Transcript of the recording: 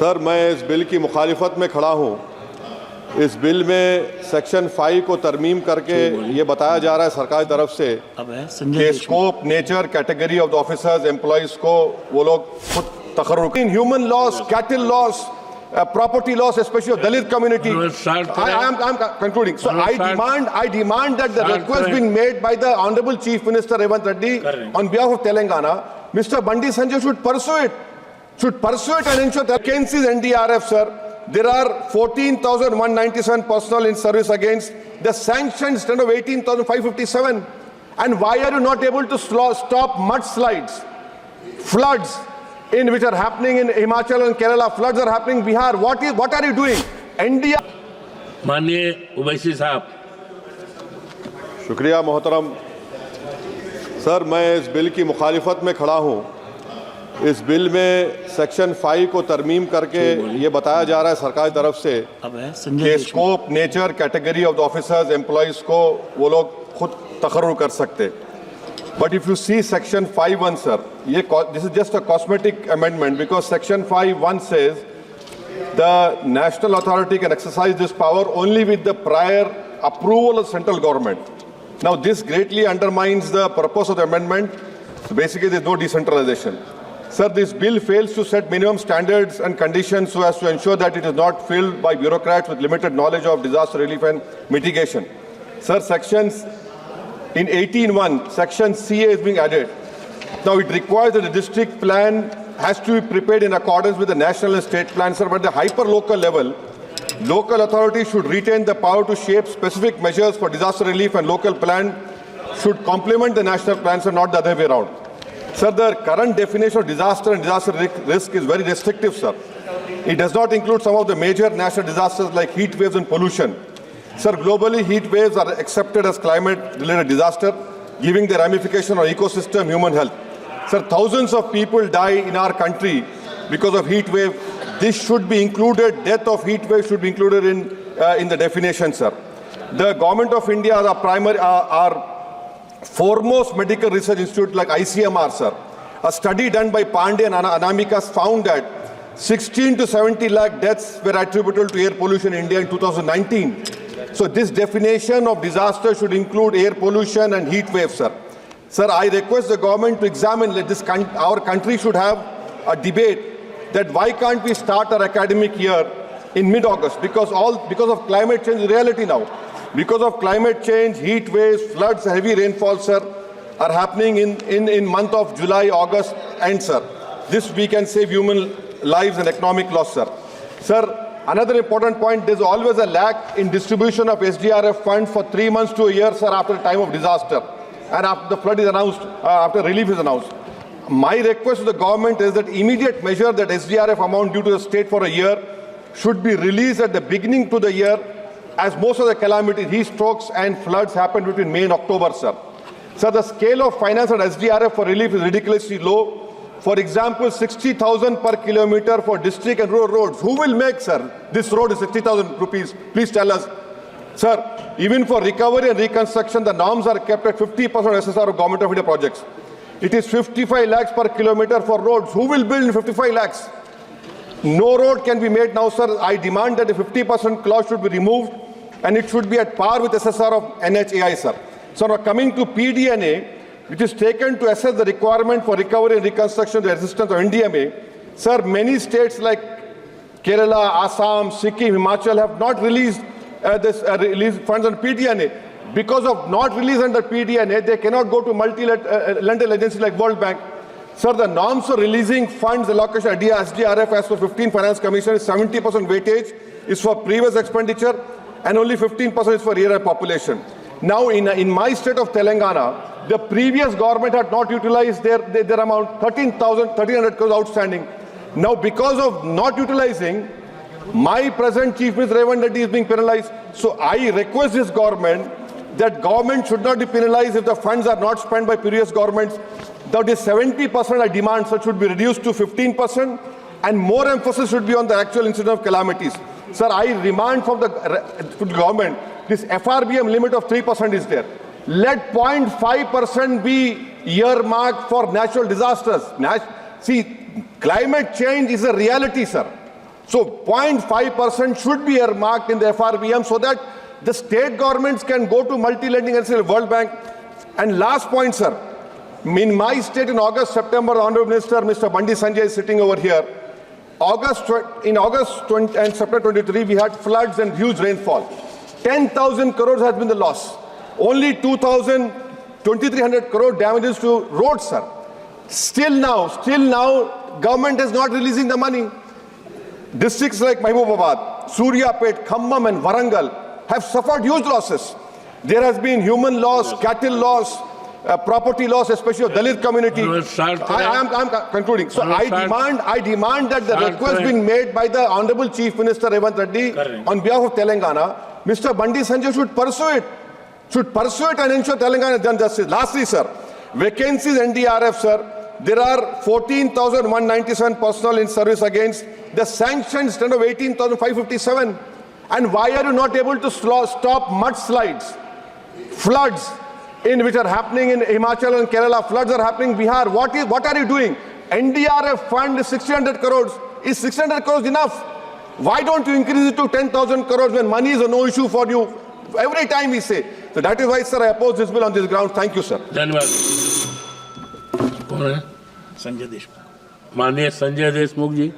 Sir, मैं इस bill की मुखालिफत में खड़ा हूँ। इस बिल में सेक्शन 5 को तरमीम करके ये बताया जा रहा है सरकार की तरफ से कि scope, nature, category of the officers, employees को वो लोग खुद तकर्रुर in human loss, cattle loss, property loss, especially of Dalit community. I'm concluding. So I demand that the request being made by the Honorable Chief Minister Revanth Reddy on behalf of Telangana, Mr. Bandi Sanjay should pursue it and ensure that against NDRF, sir. There are 14,197 personnel in service against the sanctioned stand of 18,557. And why are you not able to stop mudslides, floods, in which are happening in Himachal and Kerala, floods are happening in Bihar. What are you doing? India. माननीय ओवैसी साहब। शुक्रिया मोहतरम। Sir, मैं इस bill की मुखालिफत में खड़ा हूँ। इस बिल में सेक्शन 5 को तरमीम करके ये बताया जा रहा है सरकार की तरफ से कि scope, nature, category of the officers, employees को वो लोग खुद तकर्रुर कर सकते। But if you see section 5(1), sir, this is just a cosmetic amendment because section 5(1) says the national authority can exercise this power only with the prior approval of central government. Now, this greatly undermines the purpose of the amendment. So basically, there is no decentralization. Sir, this bill fails to set minimum standards and conditions so as to ensure that it is not filled by bureaucrats with limited knowledge of disaster relief and mitigation. Sir, in 18(1), section CA is being added. Now, it requires that the district plan has to be prepared in accordance with the national and state plans, sir, but at the hyper-local level, local authorities should retain the power to shape specific measures for disaster relief, and local plan should complement the national plans and not the other way around. Sir, the current definition of disaster and disaster risk is very restrictive, sir. It does not include some of the major national disasters like heat waves and pollution. Sir, globally, heat waves are accepted as climate-related disaster, giving the ramification on ecosystem, human health. Sir, thousands of people die in our country because of heat wave. This should be included. Death of heat wave should be included in the definition, sir. The government of India, our foremost medical research institute like ICMR, sir. A study done by Pandey and Anamikas found that 16 to 70 lakh deaths were attributable to air pollution in India in 2019. So this definition of disaster should include air pollution and heat waves, sir. Sir, I request the government to examine our country should have a debate that why can't we start our academic year in mid-August? Because of climate change reality now. Because of climate change, heat waves, floods, heavy rainfall, sir, are happening in month of July, August, and sir. This we can save human lives and economic loss, sir. Sir, another important point, there's always a lack in distribution of SDRF funds for 3 months to a year, sir, after the time of disaster and after the flood is announced, after relief is announced. My request to the government is that immediate measure that SDRF amount due to the state for a year should be released at the beginning to the year, as most of the calamities, heat strokes and floods happen between May and October, sir. Sir, the scale of finance at SDRF for relief is ridiculously low. For example, 60,000 per kilometer for district and rural roads. Who will make, sir? This road is 60,000 rupees. Please tell us. Sir, even for recovery and reconstruction, the norms are kept at 50% SSR of Government of India projects. It is 55 lakhs per kilometer for roads. Who will build 55 lakhs? No road can be made now, sir. I demand that the 50% clause should be removed and it should be at par with SSR of NHAI, sir. So now coming to PDNA, which is taken to assess the requirement for recovery and reconstruction of the existence of NDMA. Sir, many states like Kerala, Assam, Sikkim, Himachal have not released released funds on PDNA. Because of not release under PDNA, they cannot go to multi-lateral agencies like World Bank. Sir, the norms for releasing funds allocation at SDRF as per 15 Finance Commission is 70% weightage is for previous expenditure and only 15% is for year population. Now, in my state of Telangana, the previous government had not utilized their amount, 1,300 crores outstanding. Now, because of not utilizing, my present Chief Minister Revanth Reddy is being penalized. So I request this government that government should not be penalized if the funds are not spent by previous governments. That is 70% I demand, so it should be reduced to 15%, and more emphasis should be on the actual incident of calamities. Sir, I demand from the government, this FRBM limit of 3% is there. Let 0.5% be earmarked for natural disasters. See, climate change is a reality, sir. So 0.5% should be earmarked in the FRBM so that the state governments can go to multi-lending and say World Bank. And last point, sir. In my state in August, September, the Honorable Minister, Mr. Bandi Sanjay is sitting over here. In August 20 and September 23, we had floods and huge rainfall. 10,000 crores has been the loss. Only 2,300 crore damages to roads, sir. Still now, government is not releasing the money. Districts like Mahbubabad, Suryapet, Khammam and Warangal have suffered huge losses. There has been human loss, cattle loss, property loss, especially of Dalit community. I'm concluding. So I demand that the request being made by the Honorable Chief Minister Revanth Reddy on behalf of Telangana, Mr. Bandi Sanjay should pursue it and ensure Telangana is done justice. Lastly, sir, vacancies NDRF, sir, there are 14,197 personnel in service against the sanctioned strength of 18,557. And why are you not able to stop mudslides, floods, which are happening in Himachal and Kerala, floods are happening in Bihar? What are you doing? NDRF fund is 600 crores. Is 600 crores enough? Why don't you increase it to 10,000 crores when money is a no issue for you? Every time we say. So that is why, sir, I oppose this bill on this ground. Thank you, sir. धन्यवाद. कौन है? संजय देशमुख. माननीय संजय देशमुख जी.